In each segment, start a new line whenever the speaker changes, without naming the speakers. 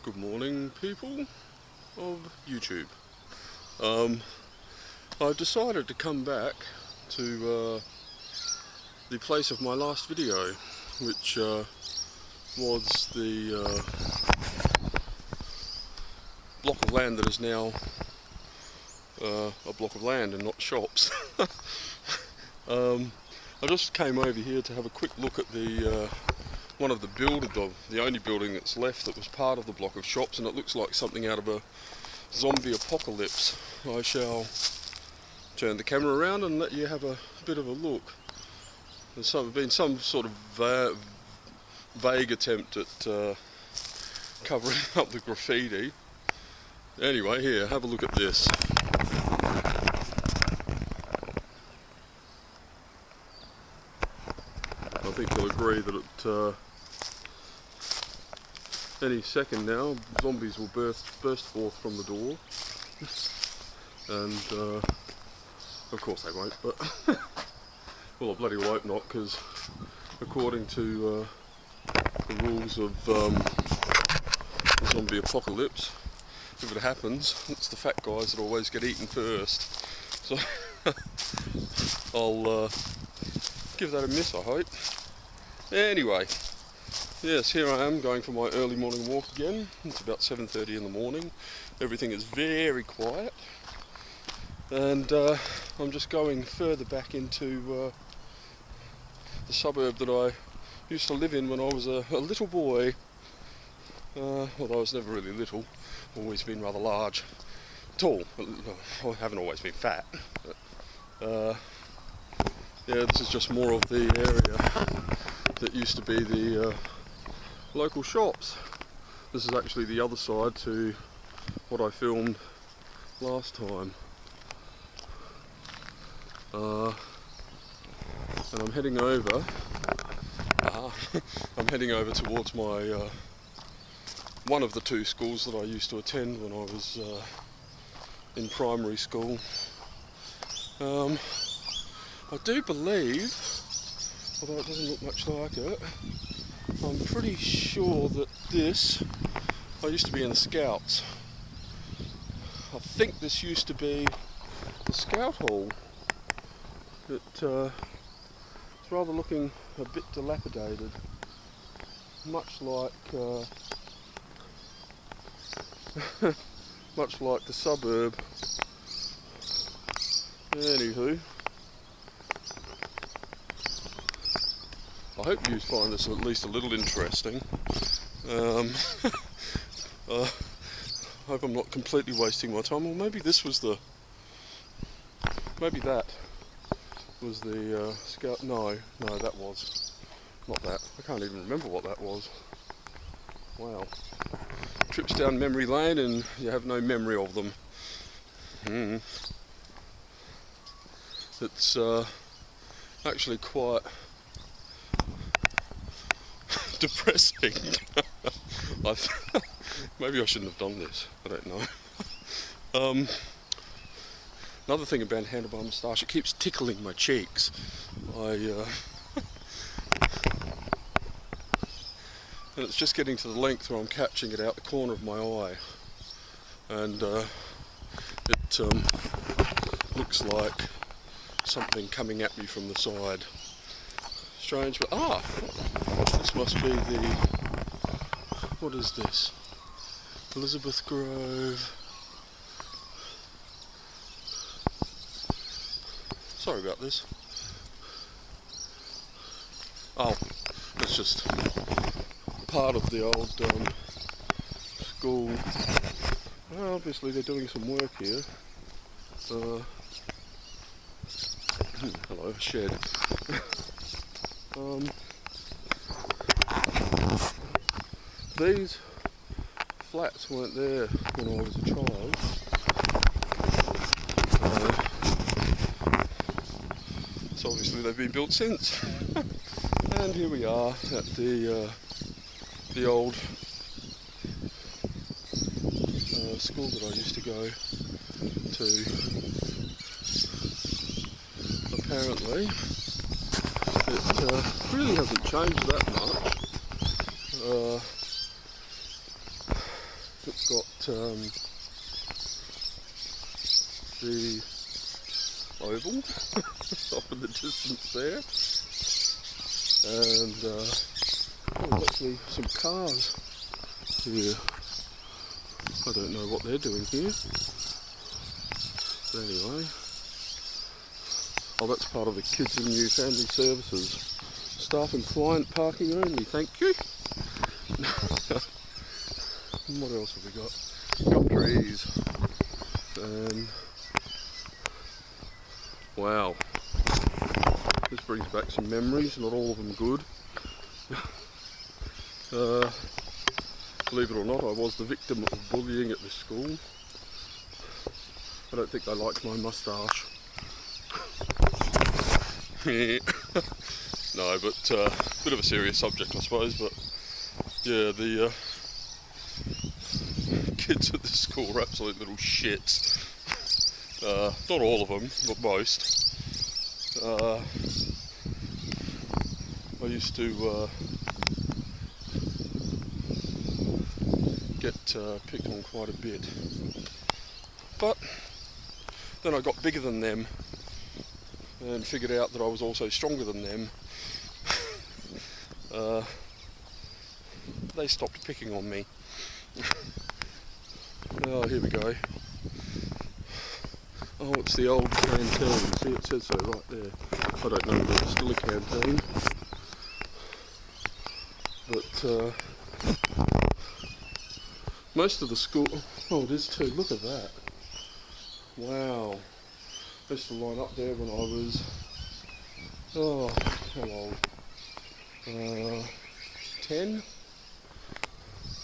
Good morning, people of YouTube. I've decided to come back to the place of my last video, which was the block of land that is now a block of land and not shops. I just came over here to have a quick look at the one of the only building that's left that was part of the block of shops, and it looks like something out of a zombie apocalypse. I shall turn the camera around and let you have a bit of a look. There's been some sort of vague attempt at covering up the graffiti. Anyway, here, have a look at this. I think you'll agree that any second now, zombies will burst forth from the door, and of course they won't, but well, I bloody well hope not, because according to the rules of the zombie apocalypse, if it happens, it's the fat guys that always get eaten first. So I'll give that a miss, I hope. Anyway, yes, here I am going for my early morning walk again. It's about 7:30 in the morning. Everything is very quiet, and I'm just going further back into the suburb that I used to live in when I was a little boy. Although I was never really little, always been rather large, tall. I haven't always been fat. But, yeah, this is just more of the area that used to be the local shops. This is actually the other side to what I filmed last time. And I'm heading over. I'm heading over towards my one of the two schools that I used to attend when I was in primary school. I do believe, although it doesn't look much like it, I'm pretty sure that I used to be in the Scouts. I think this used to be the Scout Hall. It's rather looking a bit dilapidated, much like much like the suburb. Anywho, I hope you find this at least a little interesting. I hope I'm not completely wasting my time. Or maybe this was maybe that was the Scout. No, that was not that. I can't even remember what that was. Wow. Trips down memory lane and you have no memory of them. It's actually quite depressing. Maybe I shouldn't have done this, I don't know. Another thing about handlebar moustache, it keeps tickling my cheeks. And it's just getting to the length where I'm catching it out the corner of my eye, and it looks like something coming at me from the side. Strange, but this must be what is this? Elizabeth Grove. Sorry about this. Oh, it's just part of the old school. Well, obviously they're doing some work here. Hello, shed. These flats weren't there when I was a child. So obviously they've been built since. And here we are at the old school that I used to go to. Apparently it really hasn't changed that much. It's got the oval off in the distance there, and there's actually some cars here. I don't know what they're doing here, but anyway. Oh, that's part of the Kids and New Family Services. Staff and client parking only, thank you. What else have we got? Gum trees. And wow, this brings back some memories, not all of them good. Believe it or not, I was the victim of bullying at this school. I don't think they liked my moustache. No, but bit of a serious subject I suppose, but yeah, the kids at this school are absolute little shits. Not all of them, but most. I used to get picked on quite a bit, but then I got bigger than them and figured out that I was also stronger than them. They stopped picking on me. Oh, here we go. Oh, it's the old canteen. See, it says so right there. I don't know if it's still a canteen, but most of the school... Oh, it is too. Look at that. Wow. I used to line up there when I was... Oh, how old? 10?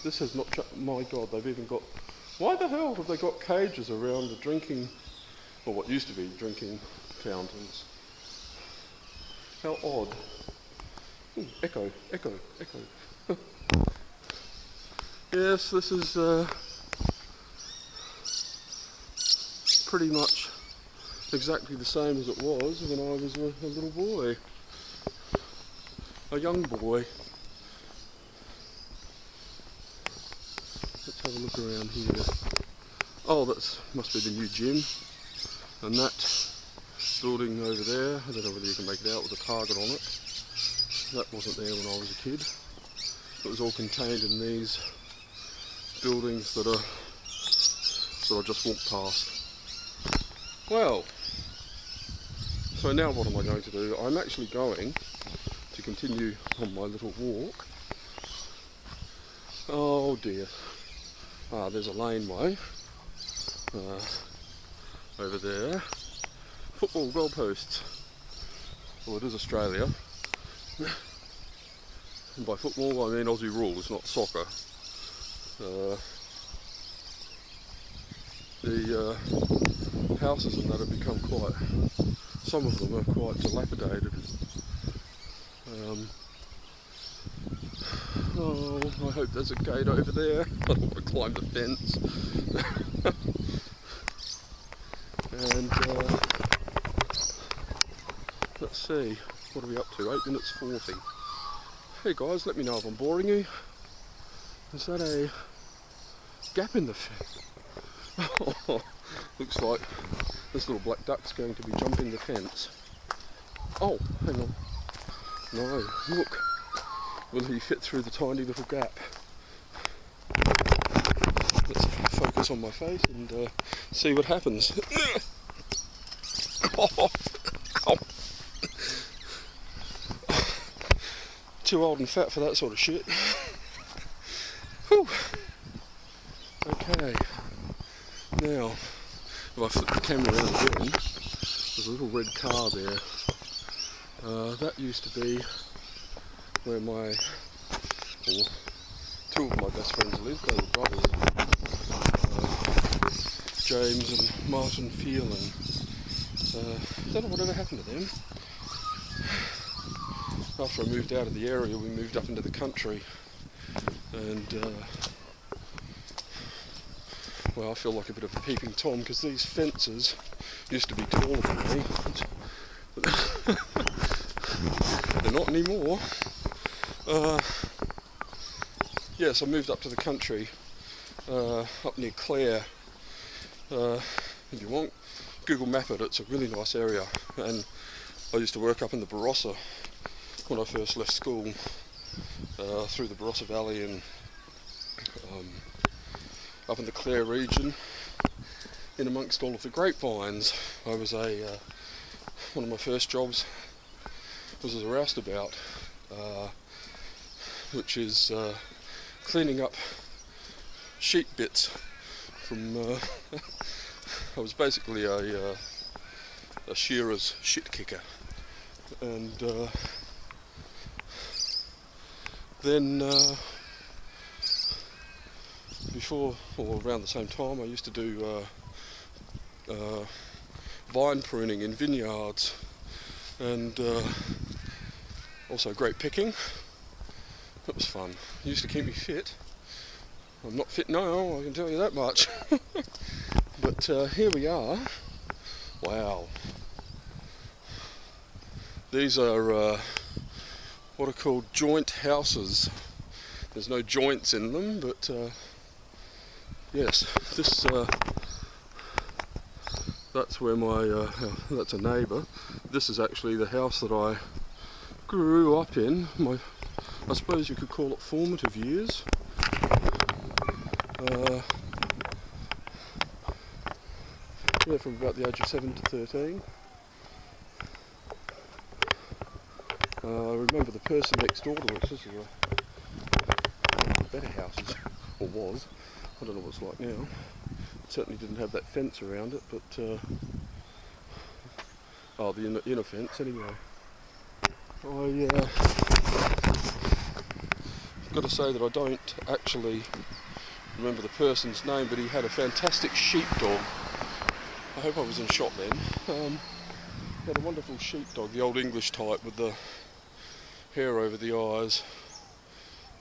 This has not... My God, they've even got... Why the hell have they got cages around the drinking... Or what used to be drinking fountains? How odd. Ooh, echo, echo, echo. Yes, this is pretty much exactly the same as it was when I was a little boy. A young boy. Let's have a look around here. Oh, that must be the new gym. And that building over there, I don't know whether you can make it out with a target on it. That wasn't there when I was a kid. It was all contained in these buildings that I just walked past. Well, so now what am I going to do? I'm actually going to continue on my little walk. Oh dear. Ah, there's a laneway over there. Football goalposts. Well, it is Australia. And by football I mean Aussie rules, not soccer. The houses and that have become quite... Some of them are quite dilapidated. Oh, I hope there's a gate over there. I don't want to climb the fence. And let's see, what are we up to? 8 minutes 40. Hey guys, let me know if I'm boring you. Is that a gap in the fence? Oh, looks like this little black duck's going to be jumping the fence. Oh, hang on. No, look. Will he fit through the tiny little gap? Let's focus on my face and see what happens. Oh. Too old and fat for that sort of shit. Whew. Okay. Now, if I flip the camera around again, there's a little red car there. That used to be where my, or two of my best friends lived. They were brothers, James and Martin Phelan. Don't know whatever happened to them. After I moved out of the area, we moved up into the country, and well, I feel like a bit of a peeping Tom because these fences used to be taller than me. They're not anymore. Yes, I moved up to the country up near Clare. If you want, Google map it, it's a really nice area. And I used to work up in the Barossa when I first left school, through the Barossa Valley and up in the Clare region, in amongst all of the grapevines. I was one of my first jobs was as a roustabout, which is cleaning up sheep bits from. I was basically a shearer's shit kicker, and then before or around the same time, I used to do vine pruning in vineyards, and also grape picking. It was fun. It used to keep me fit. I'm not fit now, I can tell you that much. But here we are. Wow. These are what are called joint houses. There's no joints in them, but yes, this that's where my that's a neighbour. This is actually the house that I grew up in. I suppose you could call it formative years. Yeah, from about the age of 7 to 13. I remember the person next door to us. This is one of the better houses, or was. I don't know what it's like now. It certainly didn't have that fence around it, but oh, the inner fence anyway. I've got to say that I don't actually remember the person's name, but he had a fantastic sheepdog. I hope I was in shot then. He had a wonderful sheepdog, the old English type with the hair over the eyes.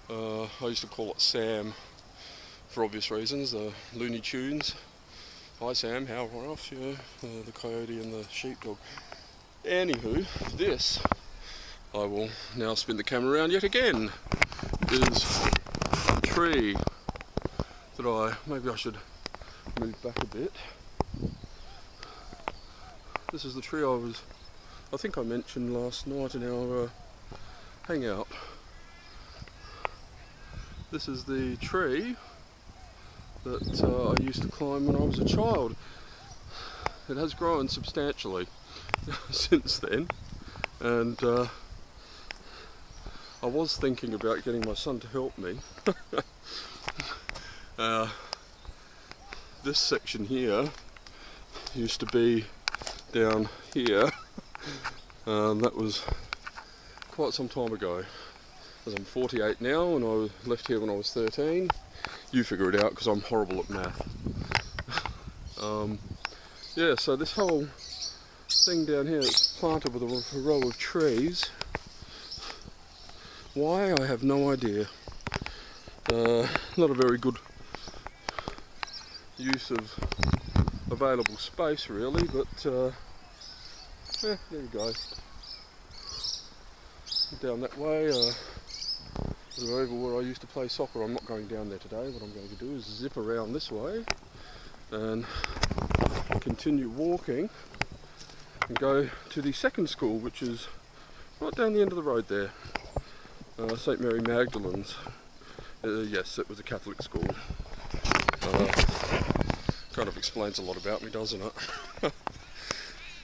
I used to call it Sam for obvious reasons, the Looney Tunes. Hi Sam, how are off? You know, the coyote and the sheepdog. Anywho, this, I will now spin the camera around yet again, is a tree that maybe I should move back a bit. This is the tree I think I mentioned last night in our hangout. This is the tree that I used to climb when I was a child. It has grown substantially since then, and I was thinking about getting my son to help me. This section here used to be down here. That was quite some time ago, as I'm 48 now, and I left here when I was 13. You figure it out, because I'm horrible at math. Yeah, so this whole thing down here is planted with a row of trees. Why, I have no idea. Not a very good use of available space really, but yeah, there you go. Down that way, over where I used to play soccer. I'm not going down there today. What I'm going to do is zip around this way and continue walking and go to the second school, which is right down the end of the road there. St. Mary Magdalene's. Yes, it was a Catholic school. Kind of explains a lot about me, doesn't it?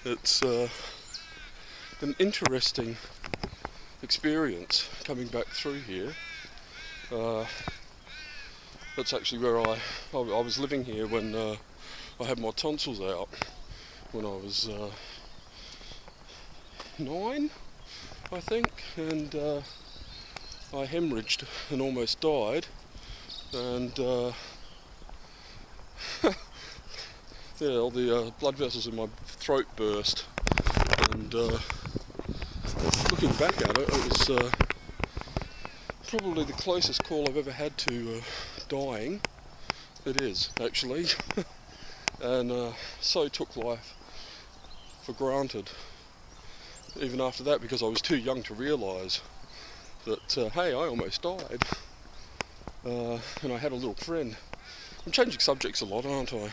It's an interesting experience coming back through here. That's actually where I was living here when I had my tonsils out when I was 9, I think, and I hemorrhaged and almost died, and yeah, all the blood vessels in my throat burst, and looking back at it, it was probably the closest call I've ever had to dying. It is, actually. And so took life for granted, even after that, because I was too young to realise that, hey, I almost died. And I had a little friend I'm changing subjects a lot, aren't I?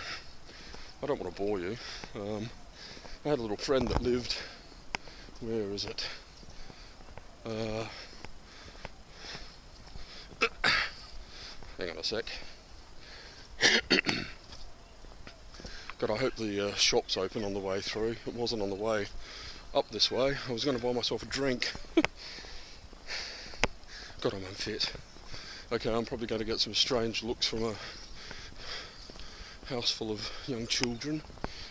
I don't want to bore you. I had a little friend that lived, where is it? Hang on a sec. God, I hope the shop's open on the way through. It wasn't on the way up this way. I was going to buy myself a drink. God, I'm unfit. Okay, I'm probably going to get some strange looks from a house full of young children.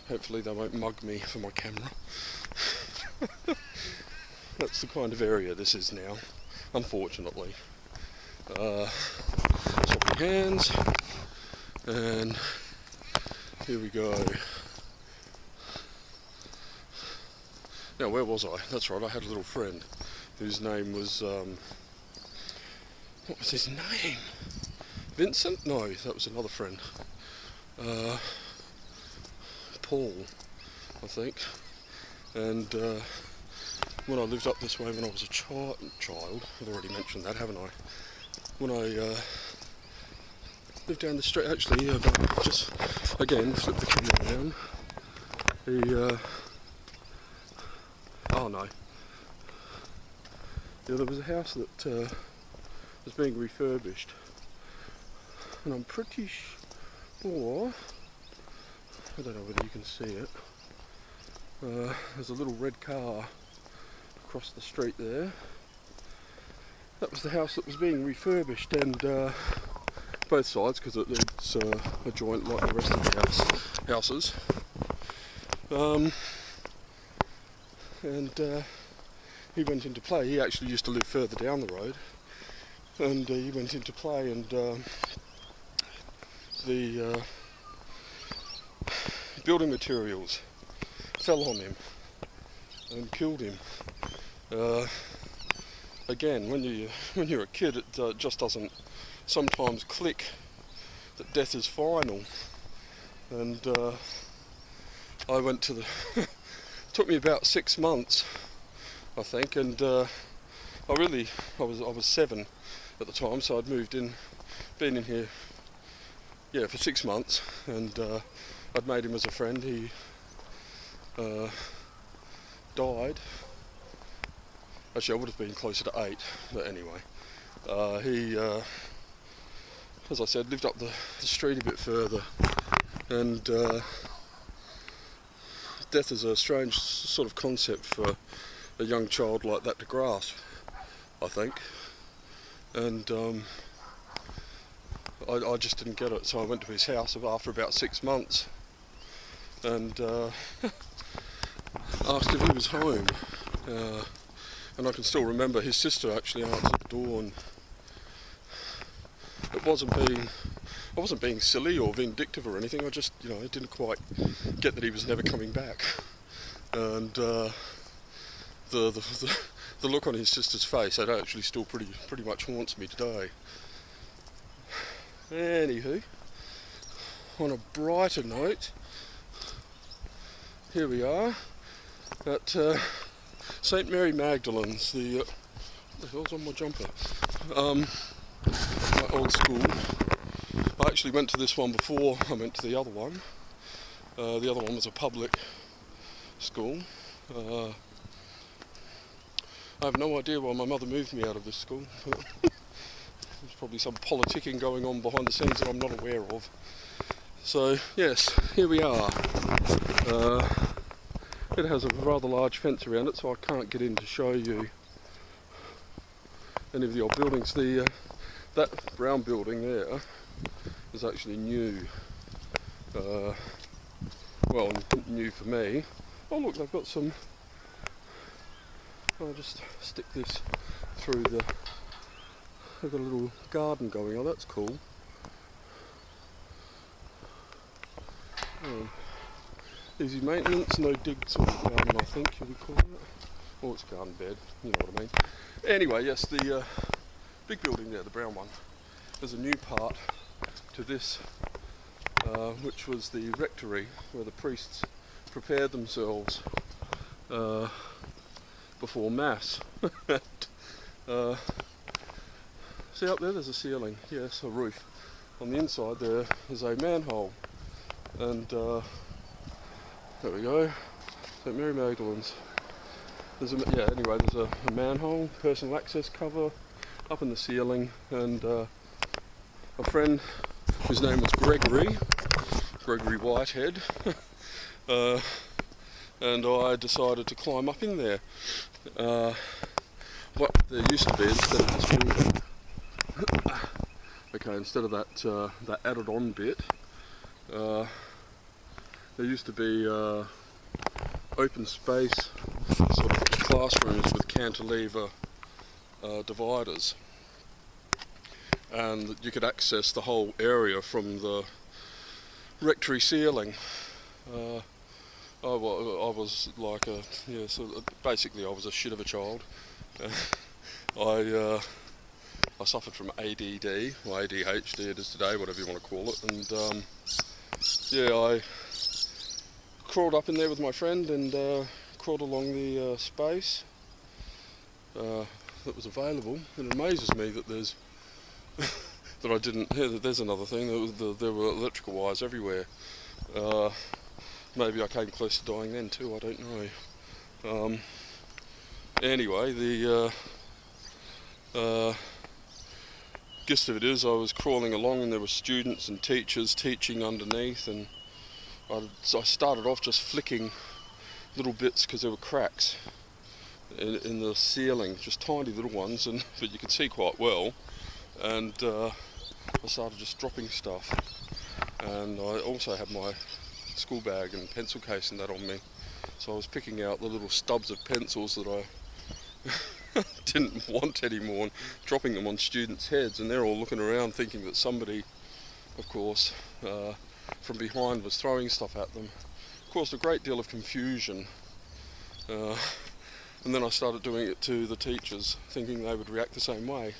Hopefully they won't mug me for my camera. That's the kind of area this is now, unfortunately. Swapping hands, and here we go. Now, where was I? That's right, I had a little friend whose name was, what was his name? Vincent? No, that was another friend. Paul, I think. And when I lived up this way when I was a child, I've already mentioned that, haven't I? When I lived down the street, actually, just again flip the camera around. Oh no. Yeah, there was a house that was being refurbished, and I'm pretty sure, I don't know whether you can see it, there's a little red car across the street there. That was the house that was being refurbished, and both sides, because it's a joint like the rest of the houses. And he went into play. He actually used to live further down the road, and he went into play, and the building materials fell on him and killed him. Again, when you're a kid, it just doesn't sometimes click that death is final. And I went to the took me about 6 months, I think, and I was 7 at the time, so I'd been in here, yeah, for 6 months, and I'd made him as a friend. He died. Actually, I would have been closer to 8, but anyway, he, as I said, lived up the street a bit further, and death is a strange sort of concept for a young child like that to grasp, I think, and I just didn't get it, so I went to his house after about 6 months, and asked if he was home, and I can still remember his sister actually answered the door, and I wasn't being silly or vindictive or anything. I just, I didn't quite get that he was never coming back, and the look on his sister's face, that actually still pretty much haunts me today. Anywho, on a brighter note, here we are at St Mary Magdalene's, what the hell's on my jumper? My old school. I actually went to this one before I went to the other one. The other one was a public school. I have no idea why my mother moved me out of this school. There's probably some politicking going on behind the scenes that I'm not aware of. So yes, here we are. It has a rather large fence around it, so I can't get in to show you any of the old buildings. That brown building there is actually new. Well, new for me. Oh look, they've got some. I'll just stick this through the. They've got a little garden going on. That's cool. Easy maintenance, no dig sort of garden, I think you would call it. Or it's a garden bed, you know what I mean. Anyway, yes, the big building there, the brown one, there's a new part to this, which was the rectory, where the priests prepared themselves before Mass. See up there, there's a ceiling, yes, a roof. on the inside there is a manhole, and there we go, St Mary Magdalene's. There's there's a manhole, personal access cover up in the ceiling, and a friend whose name was Gregory Whitehead, and I decided to climb up in there. What there used to be, instead of this building, okay, instead of that added on bit, there used to be open space sort of classrooms with cantilever dividers, and you could access the whole area from the rectory ceiling. I was like basically I was a shit of a child. I suffered from ADD, or ADHD it is today, whatever you want to call it, and I crawled up in there with my friend and crawled along the space that was available. It amazes me that there's that I didn't. There's another thing. There were electrical wires everywhere. Maybe I came close to dying then too. I don't know. Anyway, the gist of it is, I was crawling along, and there were students and teachers teaching underneath, and I started off just flicking little bits because there were cracks in the ceiling, just tiny little ones, but you could see quite well, and I started just dropping stuff, and I also had my school bag and pencil case and that on me, so I was picking out the little stubs of pencils that I didn't want anymore and dropping them on students' heads, and they're all looking around thinking that somebody, of course, from behind was throwing stuff at them. Caused a great deal of confusion, and then I started doing it to the teachers, thinking they would react the same way.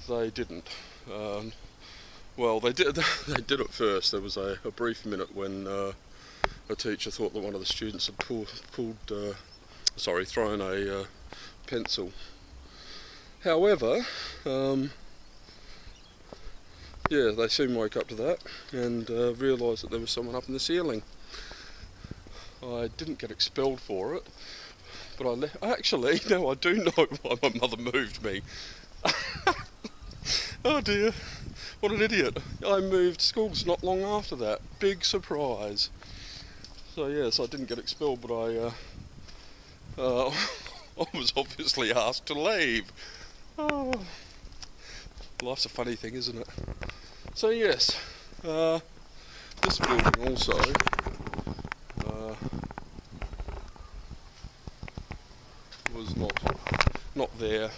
They didn't. Well, they did at first. There was a brief minute when a teacher thought that one of the students had thrown a pencil. However, they soon woke up to that and realised that there was someone up in the ceiling. I didn't get expelled for it, but actually, no, I do know why my mother moved me. Oh dear, what an idiot. I moved schools not long after that. Big surprise. So yes, I didn't get expelled, but I was obviously asked to leave. Oh, life's a funny thing, isn't it? So yes, this building also was not there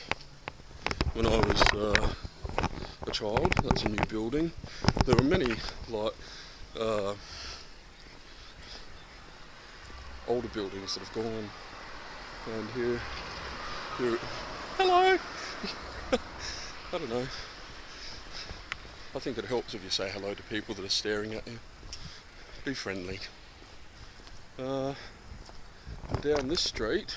when I was a child. That's a new building. There are many older buildings that have gone, and here hello. I don't know. I think it helps if you say hello to people that are staring at you. Be friendly. Down this street,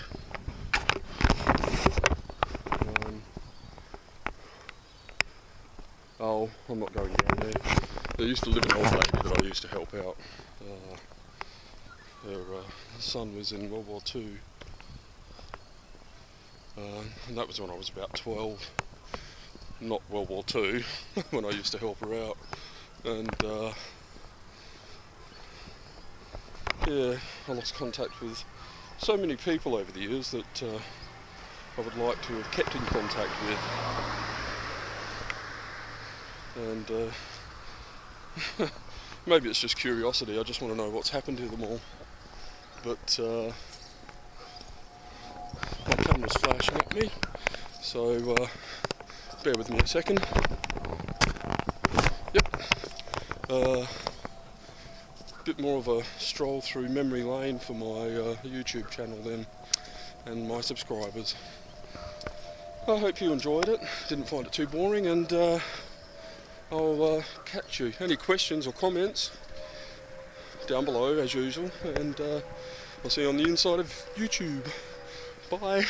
I'm not going down there. There used to live an old lady that I used to help out. Her son was in World War II, and that was when I was about 12. Not World War II, when I used to help her out. And I lost contact with so many people over the years that I would like to have kept in contact with. And maybe it's just curiosity. I just want to know what's happened to them all. But my camera's flashing at me, so bear with me a second. Yep. Bit more of a stroll through memory lane for my YouTube channel then, and my subscribers. I hope you enjoyed it, didn't find it too boring, and I'll catch you. Any questions or comments down below as usual, and I'll see you on the inside of YouTube. Bye.